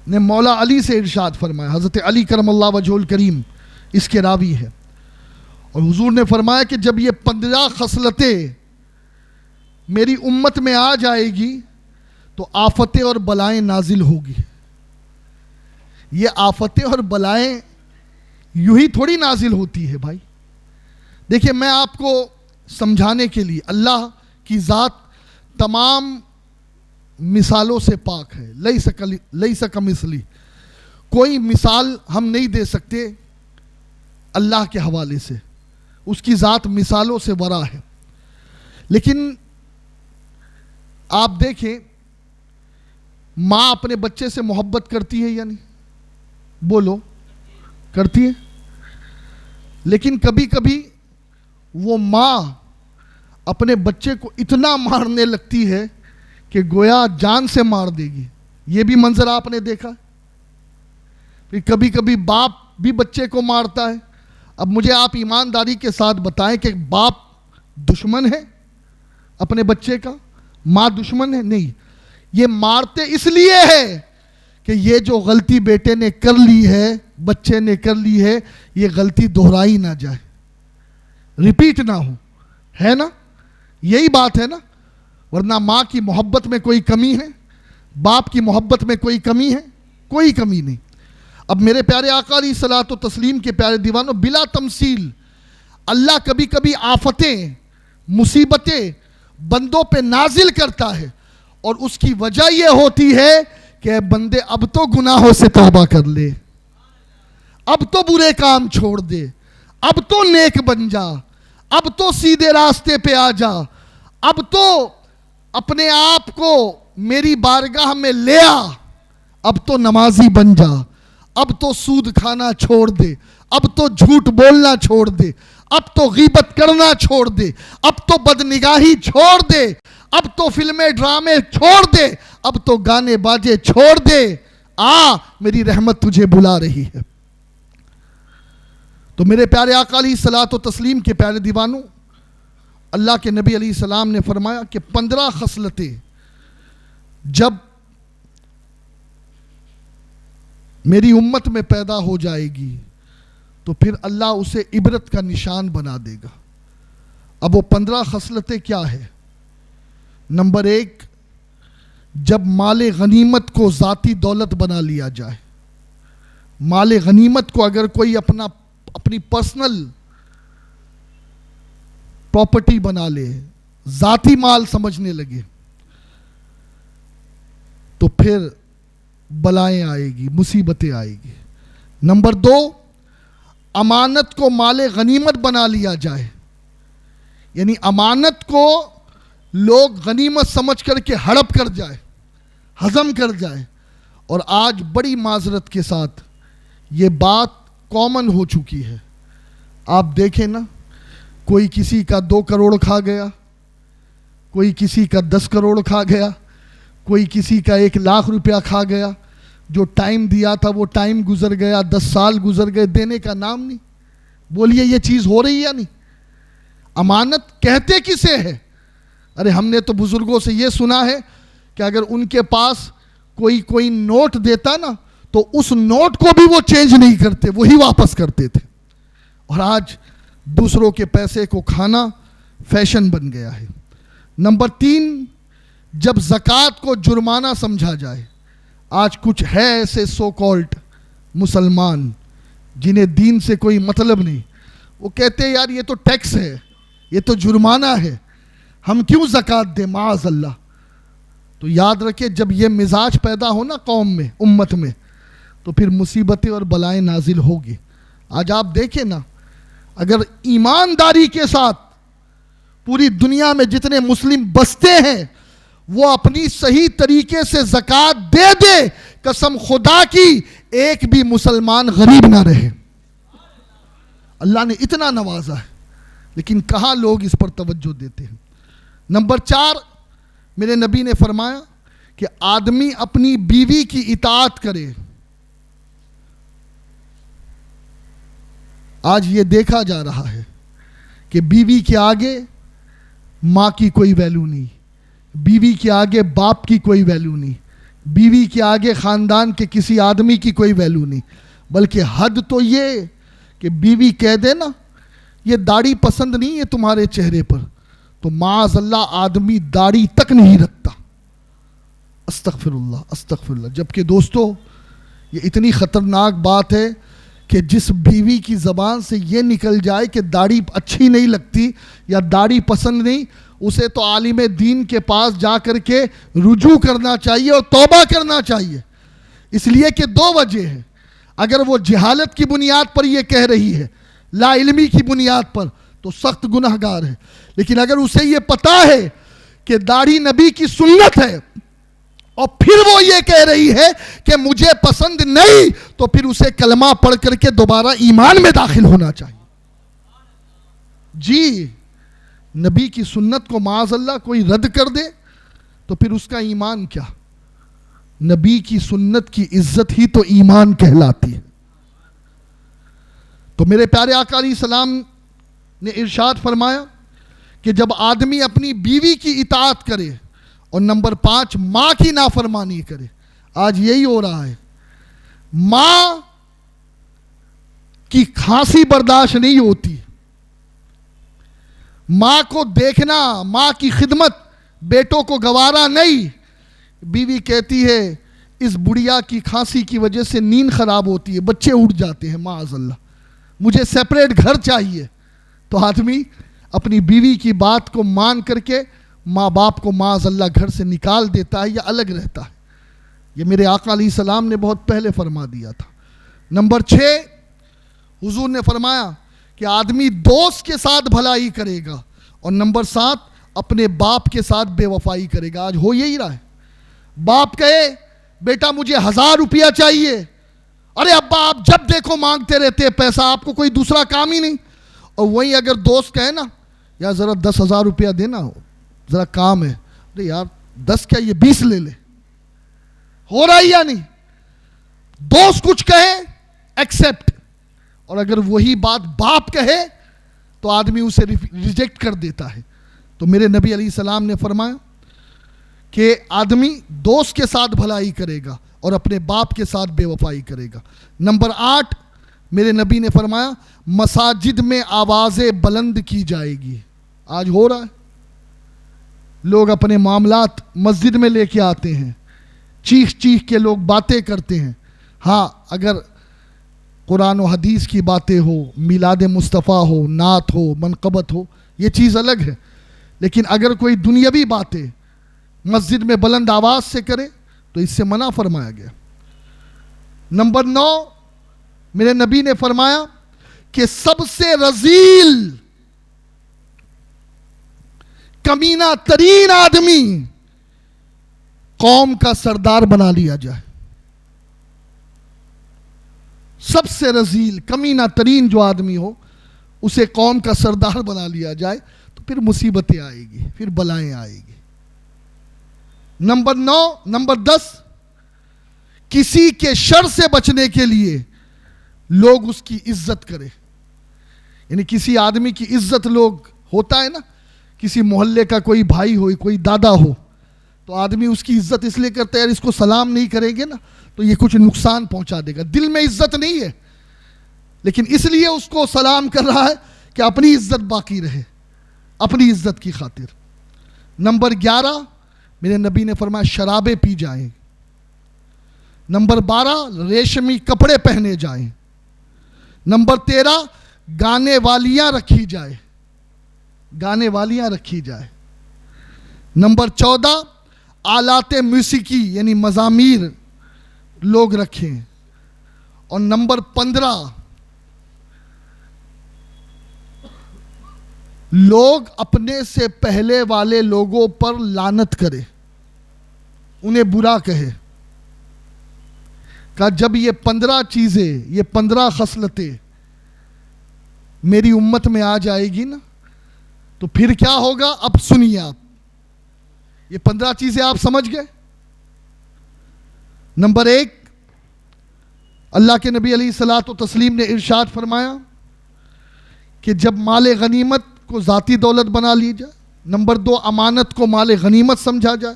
نے مولا علی سے ارشاد فرمایا, حضرت علی کرم اللہ وجہہ الکریم اس کے راوی ہے, اور حضور نے فرمایا کہ جب یہ 15 خصلتیں میری امت میں آ جائے گی تو آفتیں اور بلائیں نازل ہوگی. یہ آفتیں اور بلائیں یوں ہی تھوڑی نازل ہوتی ہے بھائی. دیکھیں میں آپ کو سمجھانے کے لیے, اللہ کی ذات تمام مثالوں سے پاک ہے, لیس کمثلہ, کوئی مثال ہم نہیں دے سکتے اللہ کے حوالے سے, اس کی ذات مثالوں سے ورا ہے. لیکن آپ دیکھیں ماں اپنے بچے سے محبت کرتی ہے یا نہیں؟ بولو, کرتی ہے. لیکن کبھی کبھی وہ ماں اپنے بچے کو اتنا مارنے لگتی ہے کہ گویا جان سے مار دے گی. یہ بھی منظر آپ نے دیکھا. پھر کبھی کبھی باپ بھی بچے کو مارتا ہے. اب مجھے آپ ایمانداری کے ساتھ بتائیں کہ باپ دشمن ہے اپنے بچے کا, ماں دشمن ہے؟ نہیں. یہ مارتے اس لیے ہے کہ یہ جو غلطی بیٹے نے کر لی ہے, بچے نے کر لی ہے, یہ غلطی دہرائی نہ جائے, ریپیٹ نہ ہو, ہے نا؟ یہی بات ہے نا. ورنہ ماں کی محبت میں کوئی کمی ہے؟ باپ کی محبت میں کوئی کمی ہے؟ کوئی کمی نہیں. اب میرے پیارے آقا علیہ الصلوۃ والتسلیم کے پیارے دیوانوں, بلا تمثیل اللہ کبھی کبھی آفتیں, مصیبتیں بندوں پہ نازل کرتا ہے, اور اس کی وجہ یہ ہوتی ہے کہ اے بندے اب تو گناہوں سے توبہ کر لے, اب تو برے کام چھوڑ دے, اب تو نیک بن جا, اب تو سیدھے راستے پہ آ جا, اب تو اپنے آپ کو میری بارگاہ میں لے آ, اب تو نمازی بن جا, اب تو سود کھانا چھوڑ دے, اب تو جھوٹ بولنا چھوڑ دے, اب تو غیبت کرنا چھوڑ دے, اب تو بدنگاہی چھوڑ دے, اب تو فلمیں ڈرامے چھوڑ دے, اب تو گانے باجے چھوڑ دے, میری رحمت تجھے بلا رہی ہے. تو میرے پیارے آقا علیہ الصلوۃ والتسلیم کے پیارے دیوانوں، اللہ کے نبی علیہ السلام نے فرمایا کہ 15 خصلتیں جب میری امت میں پیدا ہو جائے گی تو پھر اللہ اسے عبرت کا نشان بنا دے گا۔ اب وہ 15 خصلتیں کیا ہے؟ نمبر 1، جب مال غنیمت کو ذاتی دولت بنا لیا جائے۔ مال غنیمت کو اگر کوئی اپنی پرسنل پراپرٹی بنا لے، ذاتی مال سمجھنے لگے، تو پھر بلائیں آئے گی، مصیبتیں آئے گی۔ نمبر 2، امانت کو مال غنیمت بنا لیا جائے، یعنی امانت کو لوگ غنیمت سمجھ کر کے ہڑپ کر جائے، ہضم کر جائے۔ اور آج بڑی معذرت کے ساتھ یہ بات کامن ہو چکی ہے۔ آپ دیکھیں نا، کوئی کسی کا 2 کروڑ کھا گیا، کوئی کسی کا 10 کروڑ کھا گیا، کوئی کسی کا 1 لاکھ روپیہ کھا گیا۔ جو ٹائم دیا تھا وہ ٹائم گزر گیا، 10 سال گزر گئے، دینے کا نام نہیں۔ بولیے یہ چیز ہو رہی ہے یا نہیں؟ امانت کہتے کسے ہے؟ ارے ہم نے تو بزرگوں سے یہ سنا ہے کہ اگر ان کے پاس کوئی نوٹ دیتا نا تو اس نوٹ کو بھی وہ چینج نہیں کرتے، وہی واپس کرتے تھے۔ اور آج دوسروں کے پیسے کو کھانا فیشن بن گیا ہے۔ نمبر 3، جب زکوٰۃ کو جرمانہ سمجھا جائے۔ آج کچھ ہے ایسے سو کالڈ مسلمان جنہیں دین سے کوئی مطلب نہیں، وہ کہتے ہیں یار یہ تو ٹیکس ہے، یہ تو جرمانہ ہے، ہم کیوں زکوٰۃ دیں معاذ اللہ۔ تو یاد رکھے، جب یہ مزاج پیدا ہو نا قوم میں، امت میں، تو پھر مصیبتیں اور بلائیں نازل ہوگی۔ آج آپ دیکھیں نا، اگر ایمانداری کے ساتھ پوری دنیا میں جتنے مسلم بستے ہیں وہ اپنی صحیح طریقے سے زکوٰۃ دے دے، قسم خدا کی ایک بھی مسلمان غریب نہ رہے۔ اللہ نے اتنا نوازا ہے، لیکن کہاں لوگ اس پر توجہ دیتے ہیں۔ نمبر 4، میرے نبی نے فرمایا کہ آدمی اپنی بیوی کی اطاعت کرے۔ آج یہ دیکھا جا رہا ہے کہ بیوی کے آگے ماں کی کوئی ویلیو نہیں، بیوی کے آگے باپ کی کوئی ویلیو نہیں، بیوی کے آگے خاندان کے کسی آدمی کی کوئی ویلیو نہیں، بلکہ حد تو یہ کہ بیوی کہہ دے نا یہ داڑھی پسند نہیں ہے تمہارے چہرے پر، تو معاذ اللہ آدمی داڑھی تک نہیں رکھتا۔ استغفر اللہ استغفر اللہ۔ جبکہ دوستو یہ اتنی خطرناک بات ہے کہ جس بیوی کی زبان سے یہ نکل جائے کہ داڑھی اچھی نہیں لگتی یا داڑھی پسند نہیں، اسے تو عالم دین کے پاس جا کر کے رجوع کرنا چاہیے اور توبہ کرنا چاہیے۔ اس لیے کہ 2 وجہ ہیں۔ اگر وہ جہالت کی بنیاد پر یہ کہہ رہی ہے، لا علمی کی بنیاد پر، تو سخت گناہگار ہے۔ لیکن اگر اسے یہ پتا ہے کہ داڑھی نبی کی سنت ہے اور پھر وہ یہ کہہ رہی ہے کہ مجھے پسند نہیں، تو پھر اسے کلمہ پڑھ کر کے دوبارہ ایمان میں داخل ہونا چاہیے۔ جی، نبی کی سنت کو معاذ اللہ کوئی رد کر دے تو پھر اس کا ایمان کیا؟ نبی کی سنت کی عزت ہی تو ایمان کہلاتی ہے۔ تو میرے پیارے آقا علیہ السلام نے ارشاد فرمایا کہ جب آدمی اپنی بیوی کی اطاعت کرے اور نمبر 5 ماں کی نافرمانی کرے۔ آج یہی ہو رہا ہے، ماں کی کھانسی برداشت نہیں ہوتی، ماں کو دیکھنا، ماں کی خدمت بیٹوں کو گوارا نہیں۔ بیوی کہتی ہے اس بڑھیا کی کھانسی کی وجہ سے نیند خراب ہوتی ہے، بچے اٹھ جاتے ہیں، معاذ اللہ مجھے سیپریٹ گھر چاہیے۔ تو آدمی اپنی بیوی کی بات کو مان کر کے ماں باپ کو معاذ اللہ گھر سے نکال دیتا ہے یا الگ رہتا ہے۔ یہ میرے آقا علیہ السلام نے بہت پہلے فرما دیا تھا۔ نمبر 6، حضور نے فرمایا کہ آدمی دوست کے ساتھ بھلائی کرے گا، اور نمبر 7 اپنے باپ کے ساتھ بے وفائی کرے گا۔ آج ہو یہی رہا ہے، باپ کہے بیٹا مجھے 1000 روپیہ چاہیے، ارے ابا آپ جب دیکھو مانگتے رہتے ہیں پیسہ، آپ کو کوئی دوسرا کام ہی نہیں۔ اور وہیں اگر دوست کہے نا یا ذرا 10,000 روپیہ دینا، ذرا کام ہے، ارے یار 10 کیا یہ 20 لے لے۔ ہو رہا ہے یا نہیں؟ دوست کچھ کہے ایکسیپٹ، اور اگر وہی بات باپ کہے تو آدمی اسے ریجیکٹ کر دیتا ہے. تو میرے نبی علیہ السلام نے فرمایا کہ آدمی دوست کے ساتھ بھلائی کرے گا اور اپنے باپ کے ساتھ بے وفائی کرے گا. نمبر 8 میرے نبی نے فرمایا مساجد میں آوازیں بلند کی جائے گی. آج ہو رہا ہے, لوگ اپنے معاملات مسجد میں لے کے آتے ہیں, چیخ چیخ کے لوگ باتیں کرتے ہیں. ہاں اگر قرآن و حدیث کی باتیں ہو, میلاد مصطفیٰ ہو, نعت ہو, منقبت ہو, یہ چیز الگ ہے. لیکن اگر کوئی دنیاوی باتیں مسجد میں بلند آواز سے کرے تو اس سے منع فرمایا گیا. نمبر 9 میرے نبی نے فرمایا کہ سب سے رذیل کمینہ ترین آدمی قوم کا سردار بنا لیا جائے. سب سے رذیل کمینہ ترین جو آدمی ہو اسے قوم کا سردار بنا لیا جائے تو پھر مصیبتیں آئے گی, پھر بلائیں آئے گی. نمبر 10 کسی کے شر سے بچنے کے لیے لوگ اس کی عزت کرے. یعنی کسی آدمی کی عزت لوگ ہوتا ہے نا, کسی محلے کا کوئی بھائی ہو, کوئی دادا ہو, تو آدمی اس کی عزت اس لیے کرتا ہے یار اس کو سلام نہیں کریں گے نا تو یہ کچھ نقصان پہنچا دے گا. دل میں عزت نہیں ہے لیکن اس لیے اس کو سلام کر رہا ہے کہ اپنی عزت باقی رہے, اپنی عزت کی خاطر. نمبر 11 میرے نبی نے فرمایا شرابیں پی جائیں. نمبر 12 ریشمی کپڑے پہنے جائیں. نمبر 13 گانے والیاں رکھی جائے, گانے والیاں رکھی جائے. نمبر 14 آلات موسیقی یعنی مزامیر لوگ رکھیں. اور نمبر 15 لوگ اپنے سے پہلے والے لوگوں پر لعنت کرے, انہیں برا کہے. کہ جب یہ 15 چیزیں, یہ 15 خصلتیں میری امت میں آ جائے گی نا تو پھر کیا ہوگا. اب سنیے آپ, یہ 15 چیزیں آپ سمجھ گئے. نمبر 1 اللہ کے نبی علیہ الصلاۃ والتسلیم نے ارشاد فرمایا کہ جب مال غنیمت کو ذاتی دولت بنا لی جائے. نمبر 2 امانت کو مال غنیمت سمجھا جائے.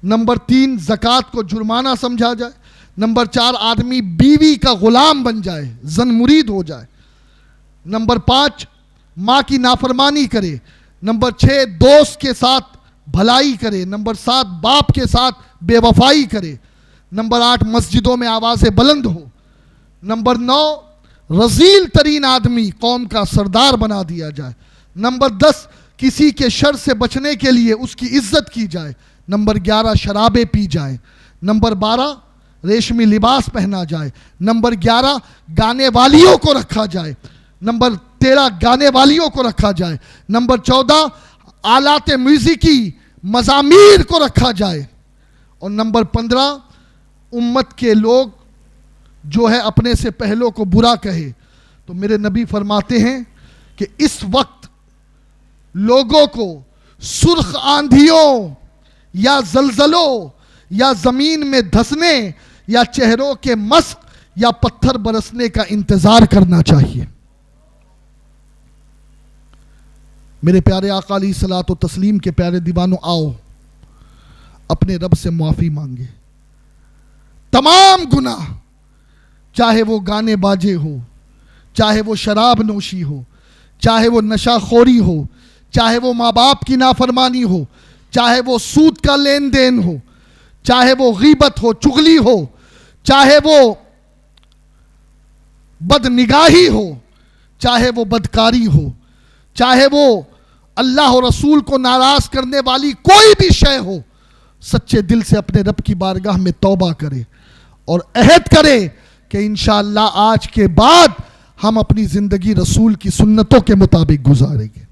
نمبر 3 زکوٰۃ کو جرمانہ سمجھا جائے. نمبر 4 آدمی بیوی کا غلام بن جائے, زن مرید ہو جائے. نمبر 5 ماں کی نافرمانی کرے. نمبر 6 دوست کے ساتھ بھلائی کرے. نمبر 7 باپ کے ساتھ بے وفائی کرے. نمبر 8 مسجدوں میں آوازیں بلند ہو. نمبر 9 رذیل ترین آدمی قوم کا سردار بنا دیا جائے. نمبر 10 کسی کے شر سے بچنے کے لیے اس کی عزت کی جائے. نمبر 11 شرابیں پی جائیں. نمبر 12 ریشمی لباس پہنا جائے. نمبر 11 گانے والیوں کو رکھا جائے. نمبر 13 گانے والیوں کو رکھا جائے. نمبر 14 آلات موسیقی مزامیر کو رکھا جائے. اور نمبر 15 امت کے لوگ جو ہے اپنے سے پہلوں کو برا کہے. تو میرے نبی فرماتے ہیں کہ اس وقت لوگوں کو سرخ آندھیوں یا زلزلوں یا زمین میں دھسنے یا چہروں کے مسق یا پتھر برسنے کا انتظار کرنا چاہیے. میرے پیارے آقا علیہ الصلوۃ والتسلیم کے پیارے دیوانوں, آؤ اپنے رب سے معافی مانگے. تمام گناہ, چاہے وہ گانے باجے ہو, چاہے وہ شراب نوشی ہو, چاہے وہ نشہ خوری ہو, چاہے وہ ماں باپ کی نافرمانی ہو, چاہے وہ سود کا لین دین ہو, چاہے وہ غیبت ہو, چغلی ہو, چاہے وہ بد نگاہی ہو, چاہے وہ بدکاری ہو, چاہے وہ اللہ و رسول کو ناراض کرنے والی کوئی بھی شے ہو, سچے دل سے اپنے رب کی بارگاہ میں توبہ کرے اور عہد کرے کہ انشاءاللہ آج کے بعد ہم اپنی زندگی رسول کی سنتوں کے مطابق گزاریں گے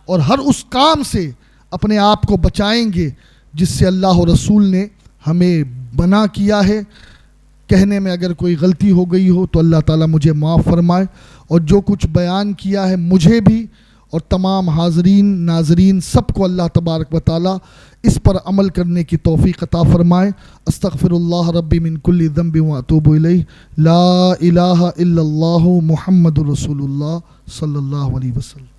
اور ہر اس کام سے اپنے آپ کو بچائیں گے جس سے اللہ و رسول نے ہمیں منع کیا ہے. کہنے میں اگر کوئی غلطی ہو گئی ہو تو اللہ تعالیٰ مجھے معاف فرمائے, اور جو کچھ بیان کیا ہے مجھے بھی اور تمام حاضرین ناظرین سب کو اللہ تبارک و تعالیٰ اس پر عمل کرنے کی توفیق عطا فرمائے۔ استغفر اللہ ربی من کل ذنب و اتوب الیہ، لا الہ الا اللہ محمد رسول اللہ صلی اللہ علیہ وسلم۔